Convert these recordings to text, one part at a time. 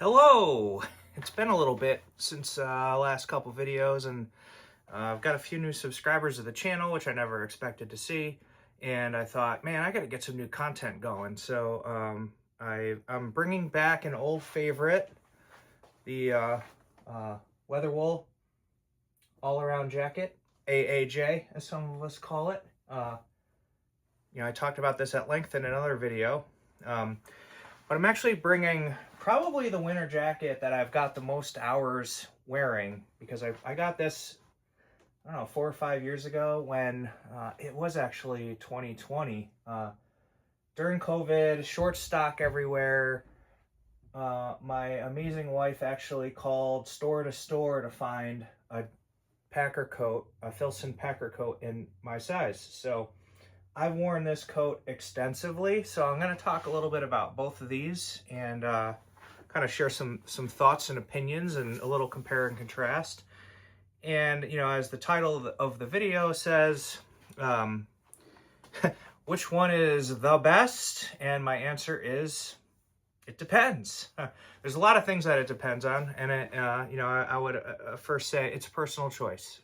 Hello! It's been a little bit since last couple videos, and I've got a few new subscribers to the channel, which I never expected to see. And I thought, man, I got to get some new content going. So I'm bringing back an old favorite, the Weatherwool all-around jacket, AAJ, as some of us call it. I talked about this at length in another video. But I'm actually bringing probably the winter jacket that I've got the most hours wearing, because I got this, I don't know, 4 or 5 years ago when it was actually 2020. During COVID, short stock everywhere. My amazing wife actually called store to store to find a Packer coat, a Filson Packer coat in my size. So I've worn this coat extensively, so I'm going to talk a little bit about both of these and kind of share some thoughts and opinions and a little compare and contrast. And, as the title of the video says, which one is the best? And my answer is, it depends. There's a lot of things that it depends on, and I would first say it's a personal choice.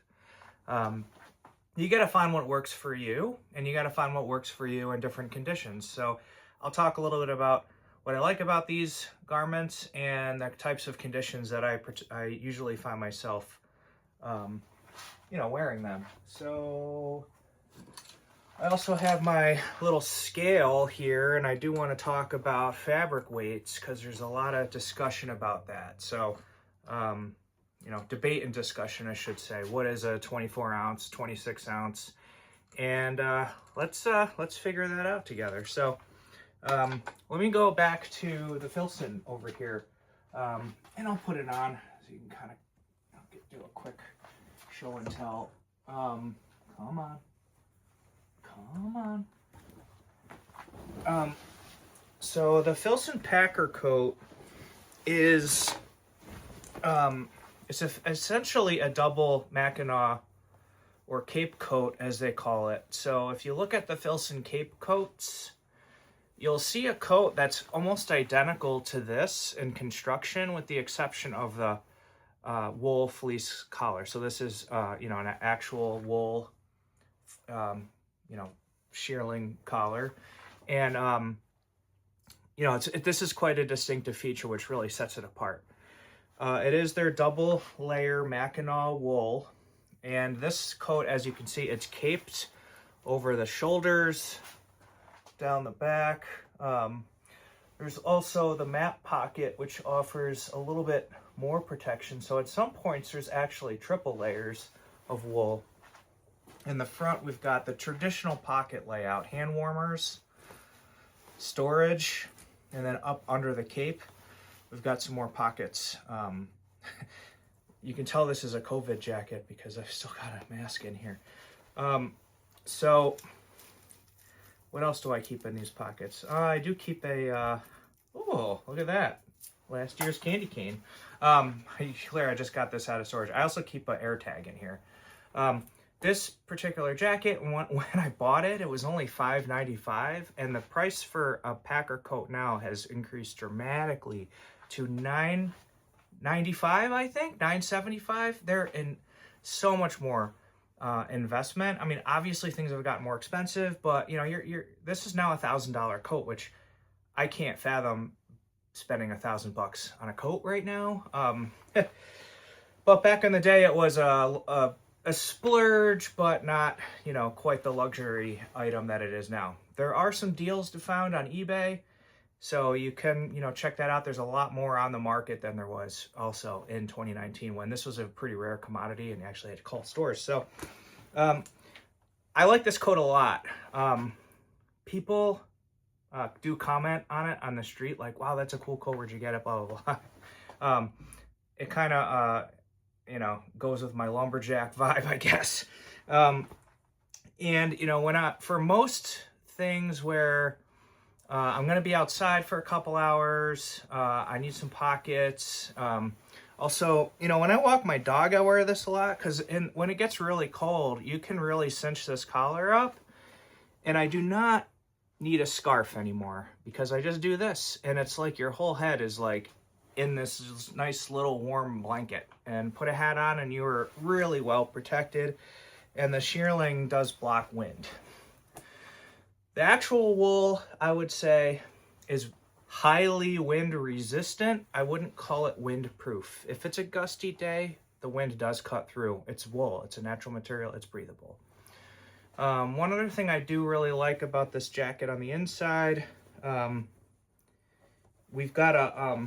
You got to find what works for you, and you got to find what works for you in different conditions. So I'll talk a little bit about what I like about these garments and the types of conditions that I usually find myself, wearing them. So I also have my little scale here, and I do want to talk about fabric weights because there's a lot of discussion about that. So, debate and discussion, I should say. What is a 24 ounce, 26 ounce? And let's figure that out together. So let me go back to the Filson over here, and I'll put it on so you can kind of do a quick show and tell. Come on. So the Filson Packer coat is it's essentially a double Mackinac or Cape coat, as they call it. So if you look at the Filson Cape coats, you'll see a coat that's almost identical to this in construction, with the exception of the wool fleece collar. So this is, an actual wool, shearling collar. And, this is quite a distinctive feature, which really sets it apart. It is their double layer Mackinac wool, and this coat, as you can see, it's caped over the shoulders, down the back. There's also the map pocket, which offers a little bit more protection. So at some points, there's actually triple layers of wool. In the front, we've got the traditional pocket layout, hand warmers, storage, and then up under the cape, we've got some more pockets. You can tell this is a COVID jacket because I've still got a mask in here. So what else do I keep in these pockets? I do keep a, oh, look at that. Last year's candy cane. Claire, I just got this out of storage. I also keep an air tag in here. This particular jacket, when I bought it, it was only $5.95, and the price for a Packer coat now has increased dramatically to $9.95, I think, $9.75. They're in so much more investment. I mean, obviously things have gotten more expensive, but this is now $1,000 coat, which I can't fathom spending $1,000 on a coat right now. But back in the day, it was a splurge, but not, quite the luxury item that it is now. There are some deals to found on eBay, so you can, check that out. There's a lot more on the market than there was also in 2019, when this was a pretty rare commodity and you actually had to call stores. So I like this coat a lot. People do comment on it on the street, like, wow, that's a cool coat, where'd you get it, blah, blah, blah. It kind of, goes with my lumberjack vibe, I guess. For most things where I'm going to be outside for a couple hours, I need some pockets. Also, when I walk my dog, I wear this a lot, because when it gets really cold, you can really cinch this collar up, and I do not need a scarf anymore, because I just do this, and it's like your whole head is like in this nice little warm blanket, and put a hat on and you are really well protected. And the shearling does block wind. The actual wool, I would say, is highly wind resistant. I wouldn't call it windproof. If it's a gusty day, the wind does cut through. It's wool, it's a natural material, it's breathable. One other thing I do really like about this jacket on the inside, we've got a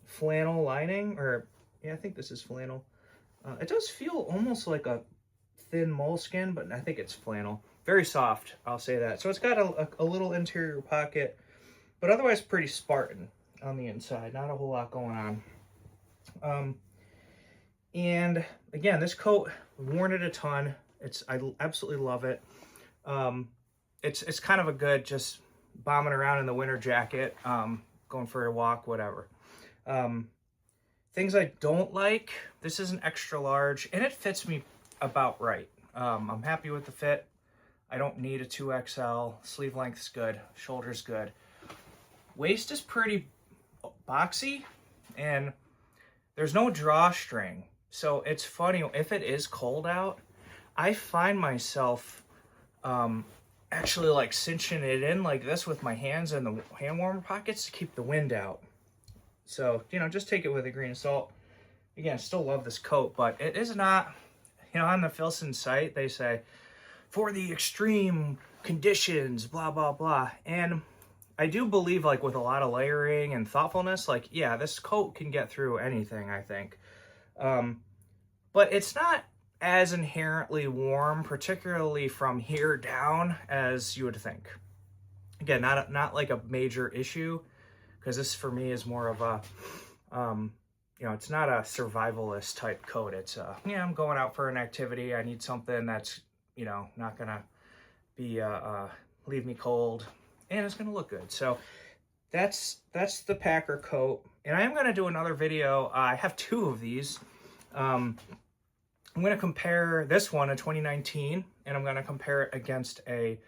flannel lining, or yeah, I think this is flannel. It does feel almost like a thin moleskin, but I think it's flannel. Very soft, I'll say that. So it's got a little interior pocket, but otherwise pretty Spartan on the inside. Not a whole lot going on. And again, this coat, worn it a ton. I absolutely love it. It's kind of a good just bombing around in the winter jacket, going for a walk, whatever. Things I don't like, this is an extra large, and it fits me about right. I'm happy with the fit. I don't need a 2XL. Sleeve length's good, shoulder's good. Waist is pretty boxy, and there's no drawstring. So it's funny, if it is cold out, I find myself actually like cinching it in like this with my hands in the hand warmer pockets to keep the wind out. So, you know, just take it with a grain of salt. Again, still love this coat, but it is not, you know, on the Filson site, they say, for the extreme conditions, blah, blah, blah. And I do believe, like, with a lot of layering and thoughtfulness, like, yeah, this coat can get through anything, I think. But it's not as inherently warm, particularly from here down, as you would think. Again, not like a major issue, because this for me is more of a, you know, it's not a survivalist type coat. It's yeah, I'm going out for an activity. I need something that's, you know, not gonna be leave me cold, and it's gonna look good. So that's the Packer coat, and I am gonna do another video. I have two of these. I'm gonna compare this one, a 2019, and I'm gonna compare it against a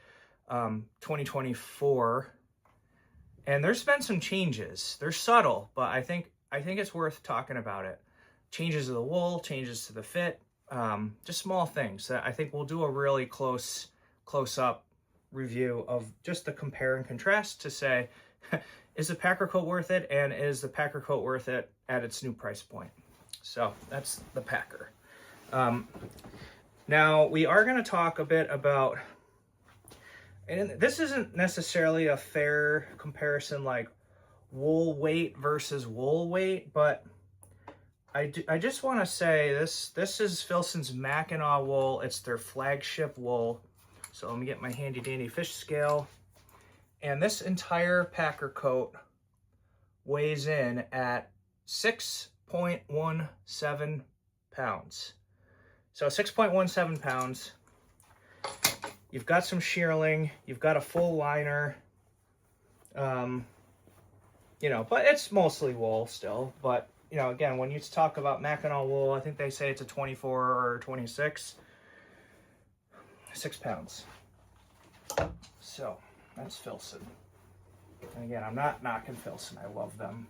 2024. And there's been some changes. They're subtle, but I think it's worth talking about it. Changes to the wool, changes to the fit, just small things that I think we'll do a really close-up review of just the compare and contrast to say, is the Packer coat worth it, and is the Packer coat worth it at its new price point? So that's the Packer. Now we are going to talk a bit about, and this isn't necessarily a fair comparison like wool weight versus wool weight, but I just want to say this is Filson's Mackinaw wool. It's their flagship wool. So let me get my handy dandy fish scale. And this entire Packer coat weighs in at 6.17 pounds. So 6.17 pounds. You've got some shearling, you've got a full liner, you know, but it's mostly wool still. But, you know, again, when you talk about Mackinaw wool, I think they say it's a 24 or 26, 6 pounds. So that's Filson. And again, I'm not knocking Filson. I love them.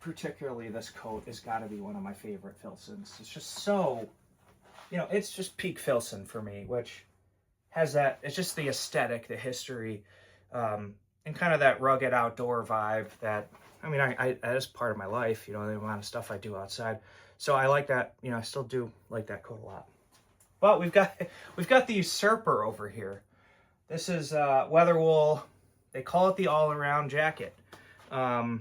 Particularly this coat has got to be one of my favorite Filsons. It's just so, you know, it's just peak Filson for me, which has that, it's just the aesthetic, the history, and kind of that rugged outdoor vibe that, I mean, that is part of my life, you know, the amount of stuff I do outside. So I like that, you know, I still do like that coat a lot. But we've got the Usurper over here. This is Weatherwool. They call it the all-around jacket. And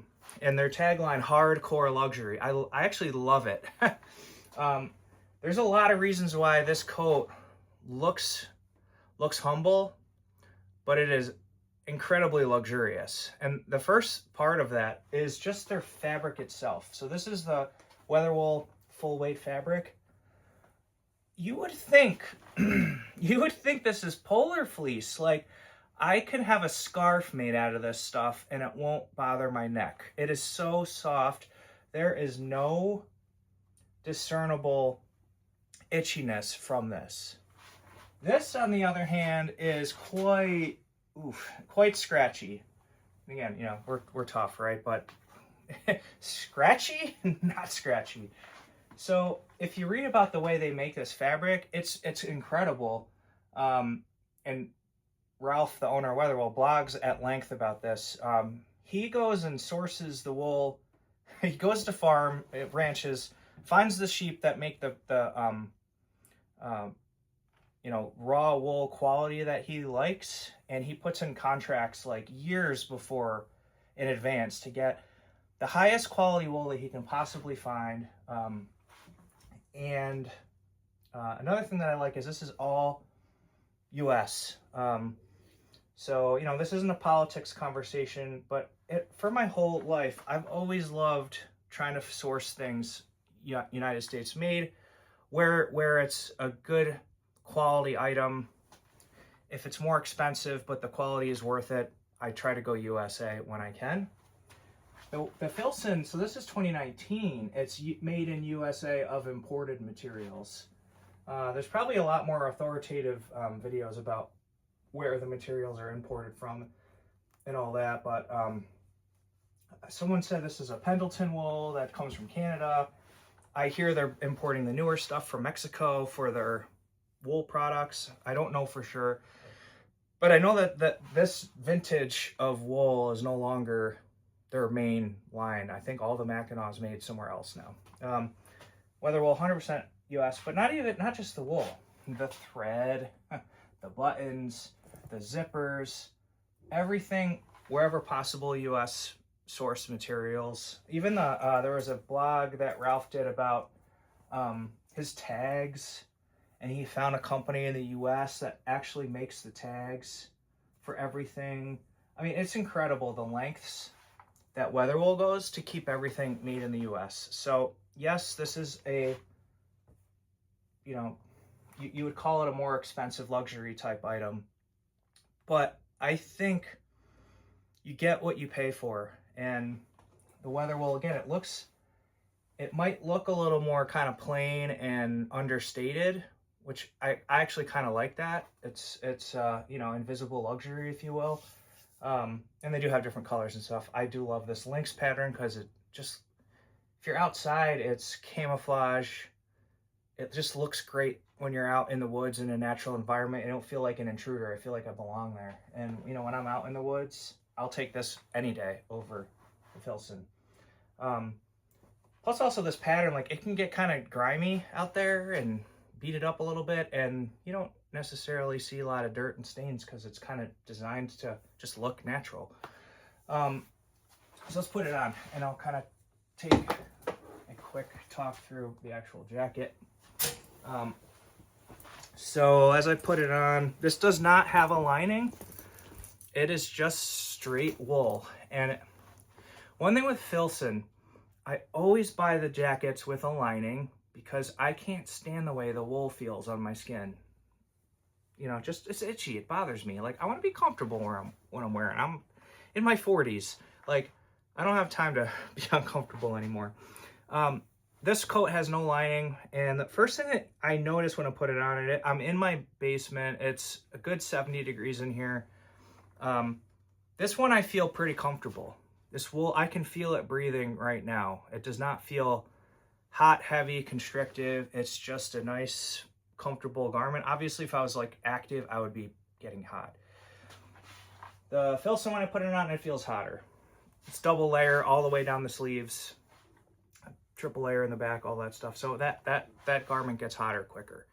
their tagline, hardcore luxury. I actually love it. There's a lot of reasons why this coat looks humble, but it is incredibly luxurious. And the first part of that is just their fabric itself. So this is the Weatherwool full weight fabric. You would think this is polar fleece. Like, I could have a scarf made out of this stuff and it won't bother my neck. It is so soft. There is no discernible itchiness from this. This, on the other hand, is quite scratchy. Again, you know, we're tough, right? But scratchy, not scratchy. So if you read about the way they make this fabric, it's incredible. And Ralph, the owner of Weatherwool, blogs at length about this. He goes and sources the wool. He goes to farm ranches, finds the sheep that make the raw wool quality that he likes, and he puts in contracts like years before in advance to get the highest quality wool that he can possibly find. Another thing that I like is this is all U.S. So, this isn't a politics conversation, but for my whole life, I've always loved trying to source things United States made, where it's a good quality item. If it's more expensive, but the quality is worth it, I try to go USA when I can. The Filson, so this is 2019. It's made in USA of imported materials. There's probably a lot more authoritative videos about where the materials are imported from and all that, but someone said this is a Pendleton wool that comes from Canada. I hear they're importing the newer stuff from Mexico for their wool products. I don't know for sure, but I know that this vintage of wool is no longer their main line. I think all the Mackinac is made somewhere else now. Weatherwool 100% US, but not just the wool, the thread, the buttons, the zippers, everything wherever possible US source materials. Even there was a blog that Ralph did about his tags, and he found a company in the US that actually makes the tags for everything. I mean, it's incredible the lengths that Weatherwool goes to keep everything made in the US. So yes, this is a, you would call it a more expensive luxury type item, but I think you get what you pay for. And the Weatherwool, again, it might look a little more kind of plain and understated, which I actually kind of like that. It's invisible luxury, if you will. And they do have different colors and stuff. I do love this lynx pattern because it just, if you're outside, it's camouflage. It just looks great when you're out in the woods in a natural environment. I don't feel like an intruder. I feel like I belong there. And, when I'm out in the woods, I'll take this any day over the Filson. Plus also this pattern, like, it can get kind of grimy out there and beat it up a little bit, and you don't necessarily see a lot of dirt and stains because it's kind of designed to just look natural. So let's put it on, and I'll kind of take a quick talk through the actual jacket. So as I put it on, this does not have a lining. It is just straight wool. And one thing with Filson, I always buy the jackets with a lining because I can't stand the way the wool feels on my skin. Just, it's itchy. It bothers me. Like, I want to be comfortable when I'm wearing. I'm in my 40s. Like, I don't have time to be uncomfortable anymore. This coat has no lining, and the first thing that I noticed when I put it on, I'm in my basement. It's a good 70 degrees in here. This one I feel pretty comfortable. This wool, I can feel it breathing right now. It does not feel hot, heavy, constrictive. It's just a nice, comfortable garment. Obviously, if I was like active, I would be getting hot. The Filson, when I put it on, it feels hotter. It's double layer all the way down the sleeves, triple layer in the back, all that stuff. So that garment gets hotter quicker.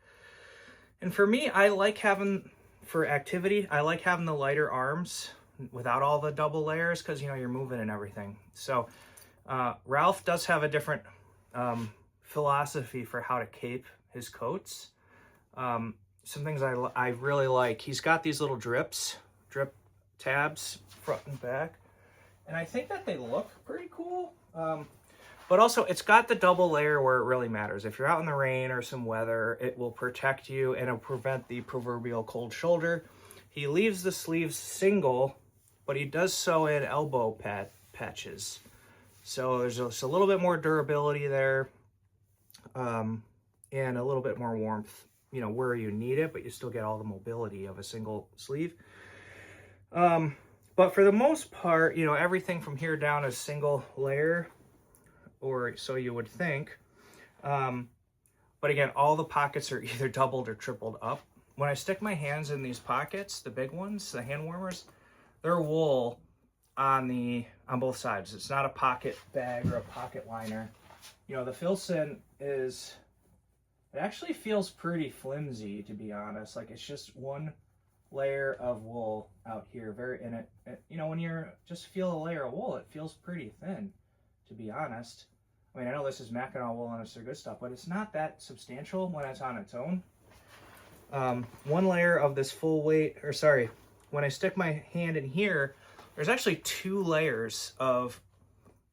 And for me, I like having, for activity, I like having the lighter arms without all the double layers because, you're moving and everything. So Ralph does have a different philosophy for how to cape his coats. Some things I really like. He's got these little drip tabs front and back, and I think that they look pretty cool. But also, it's got the double layer where it really matters. If you're out in the rain or some weather, it will protect you and it'll prevent the proverbial cold shoulder. He leaves the sleeves single, but he does so in elbow patches. So there's just a little bit more durability there, and a little bit more warmth, where you need it, but you still get all the mobility of a single sleeve. But for the most part, you know, everything from here down is single layer, or so you would think. But again, all the pockets are either doubled or tripled up. When I stick my hands in these pockets, the big ones, the hand warmers, they're wool on both sides. It's not a pocket bag or a pocket liner. You know, the Filson it actually feels pretty flimsy, to be honest. Like, it's just one layer of wool out here, you know, when you're just feel a layer of wool, it feels pretty thin, to be honest. I mean, I know this is Mackinaw wool and it's their good stuff, but it's not that substantial when it's on its own. One layer of this full weight, or sorry, when I stick my hand in here, there's actually 2 layers of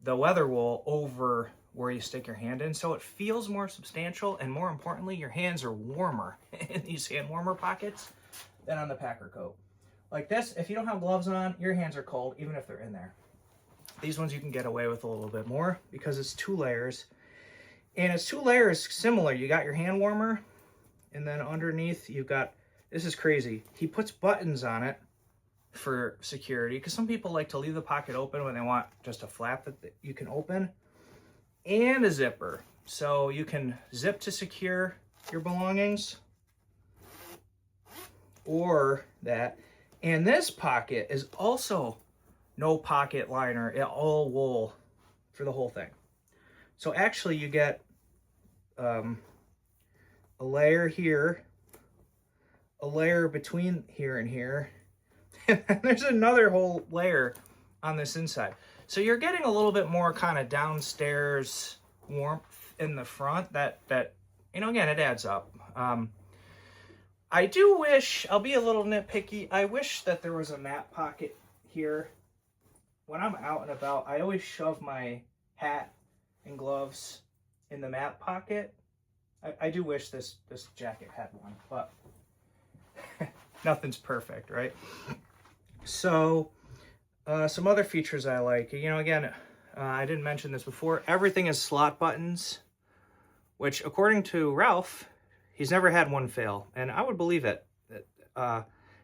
the Weatherwool over where you stick your hand in, so it feels more substantial, and more importantly, your hands are warmer in these hand warmer pockets than on the Packer coat. Like this, if you don't have gloves on, your hands are cold, even if they're in there. These ones you can get away with a little bit more because it's 2 layers. And it's 2 layers similar. You got your hand warmer, and then underneath you've got, this is crazy, he puts buttons on it for security, because some people like to leave the pocket open when they want just a flap that you can open, and a zipper. So you can zip to secure your belongings, or that. And this pocket is also no pocket liner, all wool for the whole thing. So actually you get a layer here, a layer between here and here, and then there's another whole layer on this inside. So you're getting a little bit more kind of downstairs warmth in the front that you know, again, it adds up. I do wish, I'll be a little nitpicky, I wish that there was a mat pocket here. When I'm out and about, I always shove my hat and gloves in the mat pocket. I do wish this jacket had one, but nothing's perfect, right? So some other features I like, you know, again, I didn't mention this before, everything is slot buttons, which according to Ralph, he's never had one fail, and I would believe it.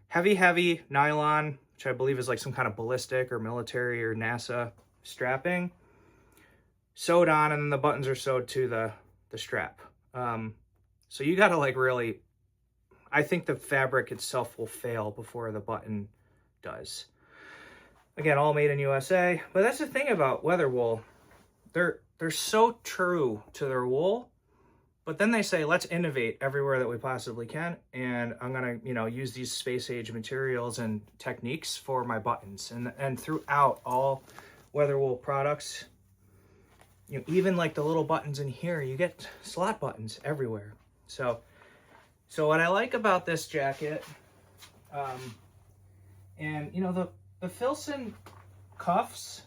Heavy nylon, which I believe is like some kind of ballistic or military or NASA strapping, sewed on, and then the buttons are sewed to the strap. So you gotta like really, I think the fabric itself will fail before the button does. Again, all made in USA. But that's the thing about Weatherwool. They're so true to their wool, but then they say, let's innovate everywhere that we possibly can. And I'm gonna, you know, use these space age materials and techniques for my buttons. And throughout all Weatherwool products, you know, even like the little buttons in here, you get slot buttons everywhere. So what I like about this jacket, and you know, the Filson cuffs,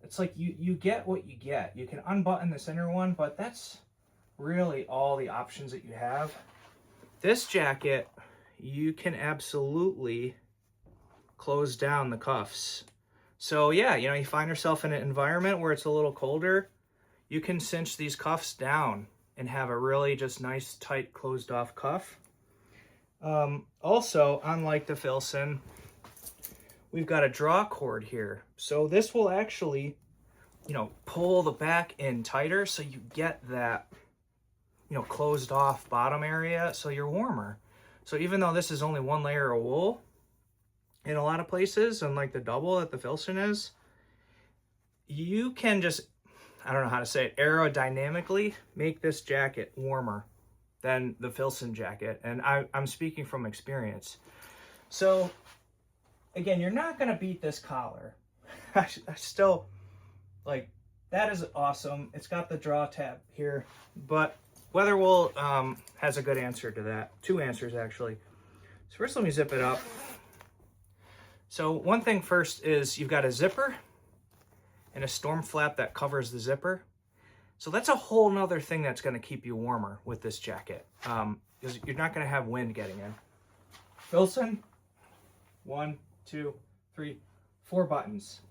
it's like you get what you get. You can unbutton the center one, but that's really all the options that you have. This jacket, you can absolutely close down the cuffs. So yeah, you know, you find yourself in an environment where it's a little colder, you can cinch these cuffs down and have a really just nice, tight, closed off cuff. Also, unlike the Filson, we've got a draw cord here. So this will actually, you know, pull the back in tighter so you get that, you know, closed off bottom area so you're warmer. So even though this is only 1 layer of wool in a lot of places, unlike the double that the Filson is, you can just, I don't know how to say it, aerodynamically make this jacket warmer than the Filson jacket. And I'm speaking from experience. So again, you're not going to beat this collar. I still, like, that is awesome. It's got the draw tab here, but Weatherwool has a good answer to that. 2 answers, actually. So first, let me zip it up. So one thing first is you've got a zipper and a storm flap that covers the zipper. So that's a whole nother thing that's going to keep you warmer with this jacket, because you're not going to have wind getting in. Filson, 1, 2, 3, 4 buttons.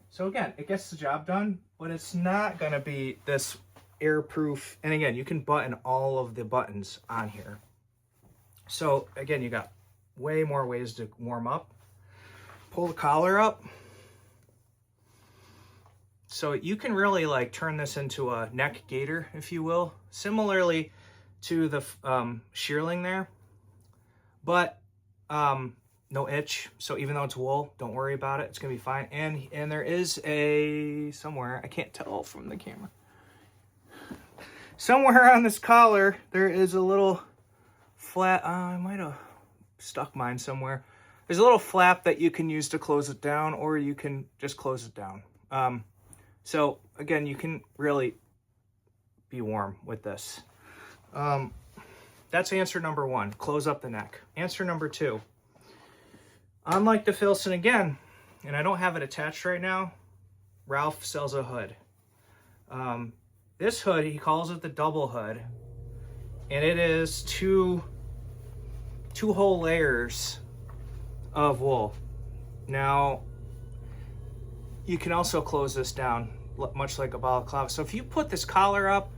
So again, it gets the job done, but it's not going to be this airproof. And again, you can button all of the buttons on here. So again, you got way more ways to warm up. pull the collar up. So you can really like turn this into a neck gaiter, if you will, similarly to the shearling there, but no itch. So even though it's wool, don't worry about it. It's gonna be fine. And there is a, somewhere, I can't tell from the camera, somewhere on this collar, there is a little flat, I might have stuck mine somewhere. There's a little flap that you can use to close it down, or you can just close it down. So again, you can really be warm with this. That's answer number one, close up the neck. Answer number two, unlike the Filson again, and I don't have it attached right now, Ralph sells a hood. This hood, he calls it the double hood, and it is two whole layers of wool. Now, you can also close this down much like a balaclava. So if you put this collar up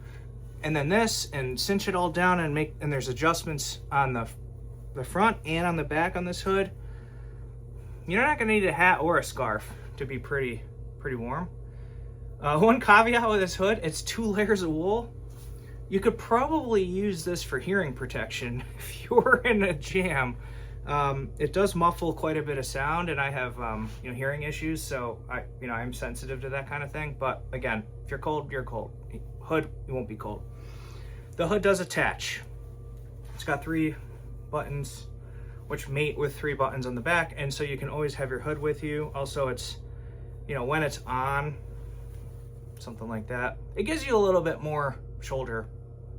and then this and cinch it all down and there's adjustments on the front and on the back on this hood, you're not gonna need a hat or a scarf to be pretty warm. One caveat with this hood, it's 2 layers of wool. You could probably use this for hearing protection if you're in a jam. It does muffle quite a bit of sound, and I have hearing issues, so I'm sensitive to that kind of thing. But again, if you're cold, you're cold. Hood, you won't be cold. The hood does attach. It's got 3 buttons, which mate with 3 buttons on the back, and so you can always have your hood with you. Also, it's when it's on, something like that, it gives you a little bit more shoulder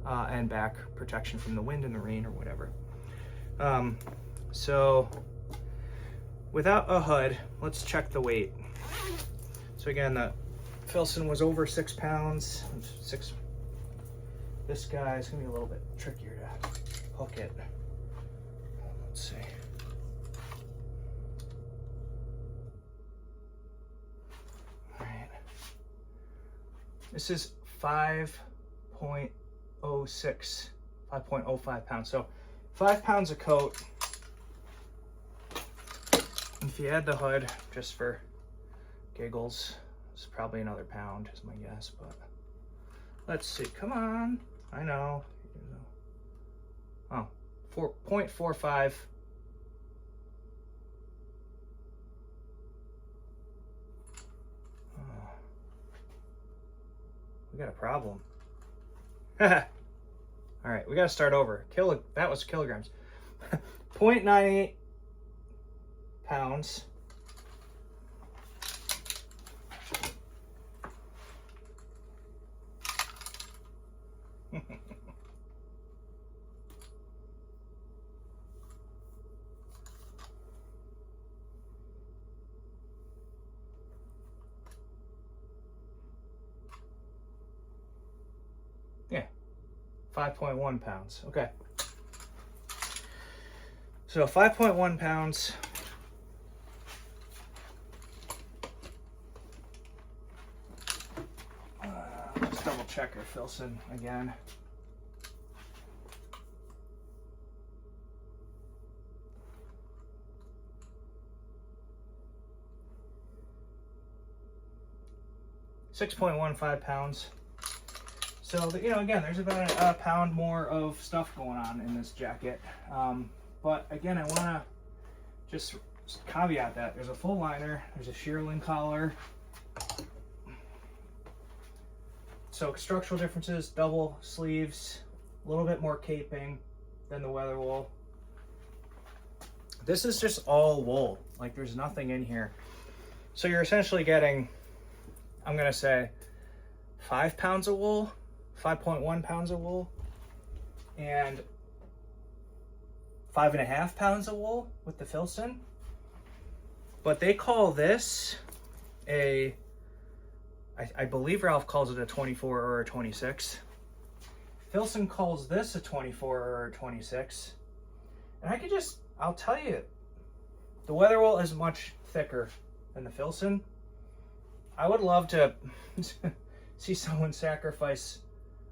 and back protection from the wind and the rain or whatever. So without a hood, let's check the weight. So again, the Filson was over 6 pounds. This guy is gonna be a little bit trickier to hook it. Let's see. All right. This is 5.05 pounds. So 5 pounds of coat. If you add the hood, just for giggles, it's probably another pound is my guess, but let's see. Come on. I know. Oh, 4.45. We got a problem. All right, we got to start over. That was kilograms. 0.98 pounds. Yeah, 5.1 pounds. Okay. So 5.1 pounds. Let's double check our Filson again. £6.15. So, again, there's about a pound more of stuff going on in this jacket. But again, I want to just caveat that. There's a full liner, there's a shearling collar. So structural differences, double sleeves, a little bit more caping than the Weatherwool. This is just all wool. Like, there's nothing in here. So you're essentially getting, I'm going to say, 5 pounds of wool, 5.1 pounds of wool, and 5.5 pounds of wool with the Filson. But they call this I believe Ralph calls it a 24 or a 26. Filson calls this a 24 or a 26. And I'll tell you, the Weatherwool is much thicker than the Filson. I would love to see someone sacrifice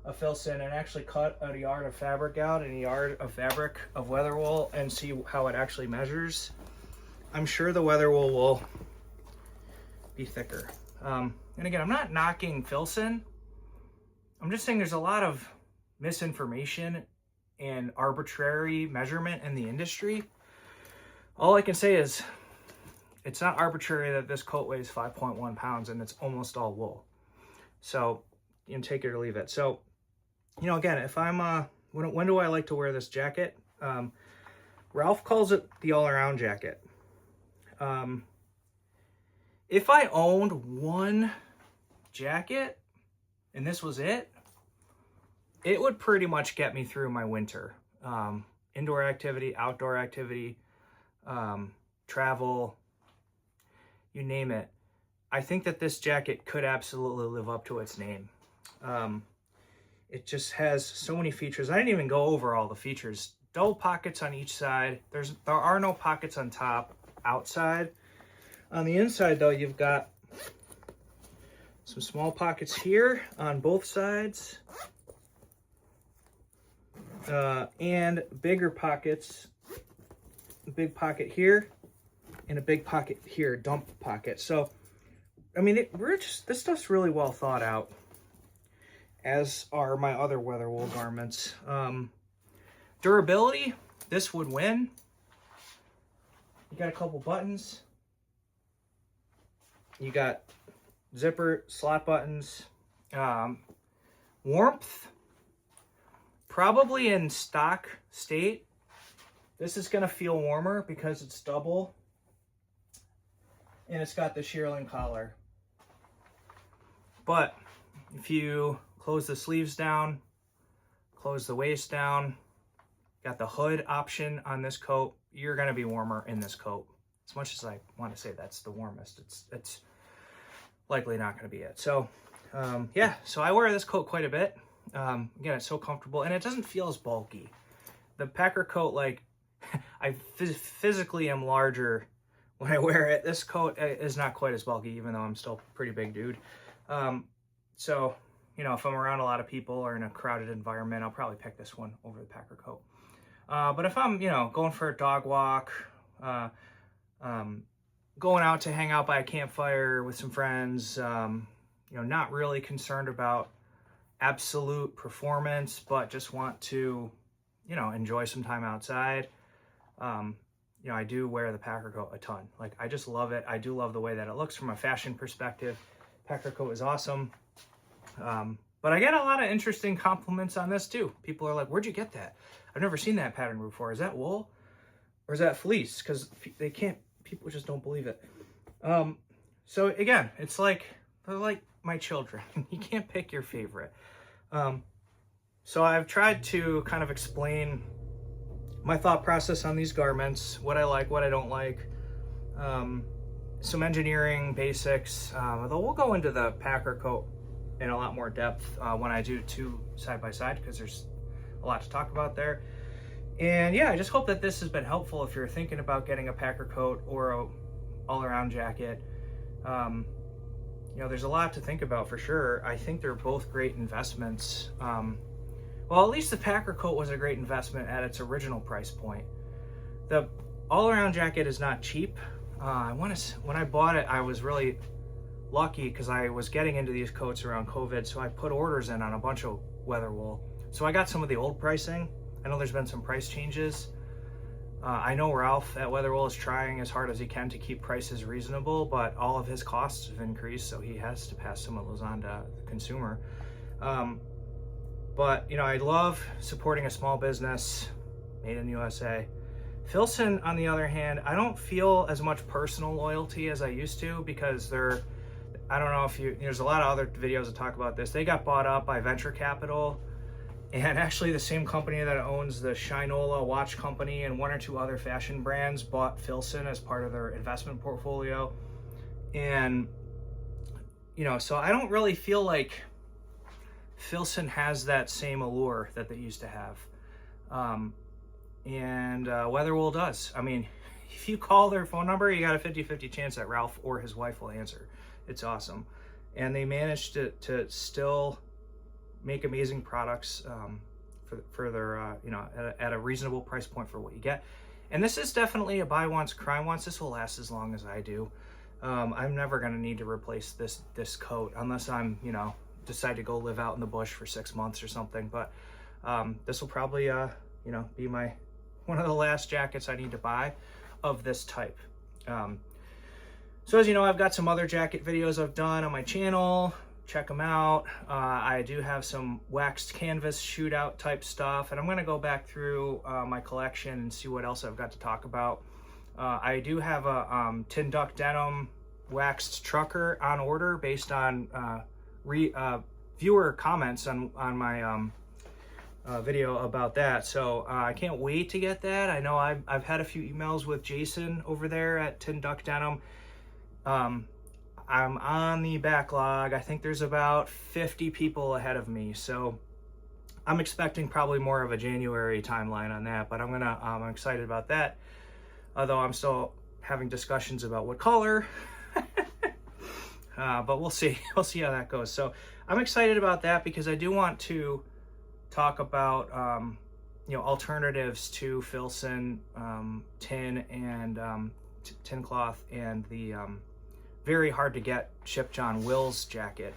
a Filson and actually cut a yard of fabric out and a yard of fabric of Weatherwool and see how it actually measures. I'm sure the Weatherwool will be thicker. And again, I'm not knocking Filson. I'm just saying there's a lot of misinformation and arbitrary measurement in the industry. All I can say is it's not arbitrary that this coat weighs 5.1 pounds and it's almost all wool. So you can take it or leave it. So, you know, again, if I'm, when do I like to wear this jacket? Ralph calls it the all-around jacket. If I owned one jacket and this was it, it would pretty much get me through my winter. Indoor activity, outdoor activity, travel, you name it. I think that this jacket could absolutely live up to its name. It just has so many features. I didn't even go over all the features. Double pockets on each side. There are no pockets on top, outside. On the inside though, you've got some small pockets here on both sides. And bigger pockets. A big pocket here and a big pocket here, dump pocket. So, I mean, this stuff's really well thought out, as are my other Weatherwool garments. Durability, this would win. You got a couple buttons. You got zipper, slot buttons. Warmth, probably in stock state. This is going to feel warmer because it's double. And it's got the shearling collar. But if you close the sleeves down, close the waist down, got the hood option on this coat, you're going to be warmer in this coat. As much as I want to say that's the warmest, it's likely not going to be it. So yeah, so I wear this coat quite a bit. Again, it's so comfortable and it doesn't feel as bulky. The Packer coat, like, I physically am larger when I wear it. This coat is not quite as bulky, even though I'm still a pretty big dude. So, you know, if I'm around a lot of people or in a crowded environment, I'll probably pick this one over the Packer coat. But if I'm, you know, going for a dog walk, going out to hang out by a campfire with some friends, you know, not really concerned about absolute performance, but just want to, you know, enjoy some time outside. You know, I do wear the Packer coat a ton. Like, I just love it. I do love the way that it looks from a fashion perspective. Packer coat is awesome. But I get a lot of interesting compliments on this too. People are like, where'd you get that? I've never seen that pattern before. Is that wool or is that fleece? Because people just don't believe it. So again, it's like, they're like my children. You can't pick your favorite. So I've tried to kind of explain my thought process on these garments, what I like, what I don't like, some engineering basics, although we'll go into the Packer coat in a lot more depth when I do two side by side, because there's a lot to talk about there. And yeah, I just hope that this has been helpful if you're thinking about getting a Packer coat or a all-around jacket. You know, there's a lot to think about for sure. I think they're both great investments. Well, at least the Packer coat was a great investment at its original price point. The all-around jacket is not cheap. When I bought it, I was really lucky because I was getting into these coats around COVID, so I put orders in on a bunch of Weatherwool. So I got some of the old pricing. I know there's been some price changes. I know Ralph at Weatherwool is trying as hard as he can to keep prices reasonable, but all of his costs have increased, so he has to pass some of those on to the consumer. But, you know, I love supporting a small business, made in USA. Filson, on the other hand, I don't feel as much personal loyalty as I used to, because I don't know if there's a lot of other videos that talk about this. They got bought up by venture capital, and actually the same company that owns the Shinola watch company and one or two other fashion brands bought Filson as part of their investment portfolio. And, you know, so I don't really feel like Filson has that same allure that they used to have. And Weatherwool does. I mean, if you call their phone number, you got a 50-50 chance that Ralph or his wife will answer. It's awesome. And they managed to still make amazing products for their, you know, at a reasonable price point for what you get. And this is definitely a buy once, cry once. This will last as long as I do. I'm never going to need to replace this coat unless I'm, you know, decide to go live out in the bush for 6 months or something. But this will probably, you know, be one of the last jackets I need to buy of this type. So as you know, I've got some other jacket videos I've done on my channel. Check them out. I do have some waxed canvas shootout type stuff, and I'm going to go back through my collection and see what else I've got to talk about. I do have a tin duck denim waxed trucker on order based on viewer comments on my video about that. So I can't wait to get that. I know I've had a few emails with Jason over there at Tin Duck Denim. I'm on the backlog. I think there's about 50 people ahead of me, so I'm expecting probably more of a January timeline on that, but I'm excited about that, although I'm still having discussions about what color. But we'll see how that goes. So I'm excited about that because I do want to talk about you know, alternatives to Filson tin and tin cloth and the very hard to get Ship John Wills jacket,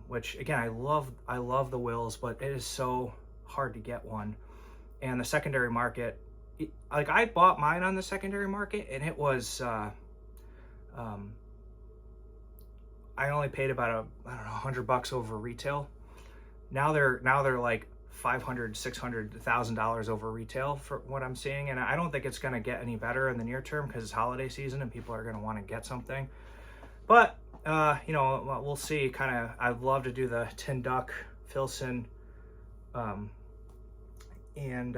which again, I love the Wills, but it is so hard to get one. And the secondary market, like I bought mine on the secondary market, and it was I only paid about I don't know, $100 over retail. Now they're like $500, $600, $1,000 over retail for what I'm seeing, and I don't think it's going to get any better in the near term because it's holiday season and people are going to want to get something. But you know, we'll see. Kind of, I'd love to do the Tin Duck Filson and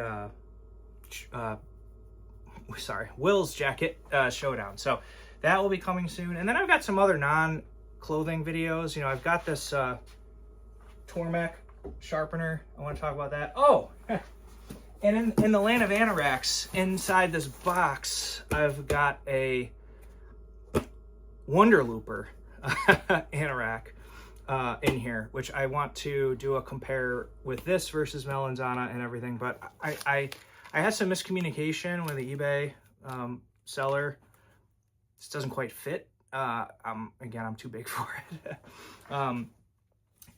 Will's jacket showdown. So that will be coming soon. And then I've got some other non-clothing videos. You know, I've got this Tormek sharpener. I want to talk about that. Oh, and in the land of anoraks, inside this box, I've got a Wonder Looper anorak in here, which I want to do a compare with this versus Melanzana and everything. But I had some miscommunication with the eBay seller. This doesn't quite fit. I'm too big for it.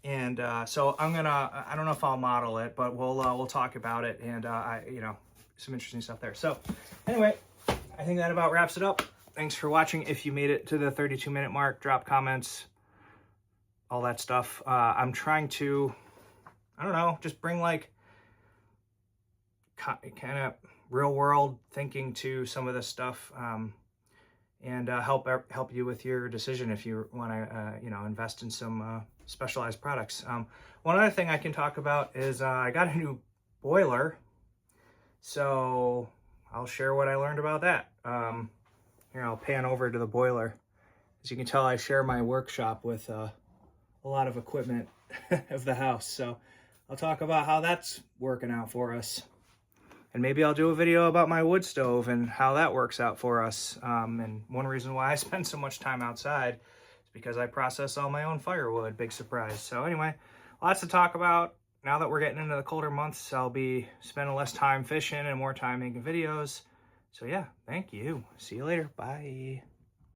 So I don't know if I'll model it, but we'll talk about it, and you know, some interesting stuff there. So anyway, I think that about wraps it up. Thanks for watching. If you made it to the 32-minute mark, drop comments, all that stuff. I'm trying to, I don't know, just bring like kind of real world thinking to some of this stuff, and help you with your decision if you want to, you know, invest in some specialized products. One other thing I can talk about is I got a new boiler, so I'll share what I learned about that. Here, I'll pan over to the boiler. As you can tell, I share my workshop with a lot of equipment of the house, so I'll talk about how that's working out for us. And maybe I'll do a video about my wood stove and how that works out for us. And one reason why I spend so much time outside is because I process all my own firewood. Big surprise. So anyway, lots to talk about. Now that we're getting into the colder months, I'll be spending less time fishing and more time making videos. So yeah, thank you. See you later. Bye.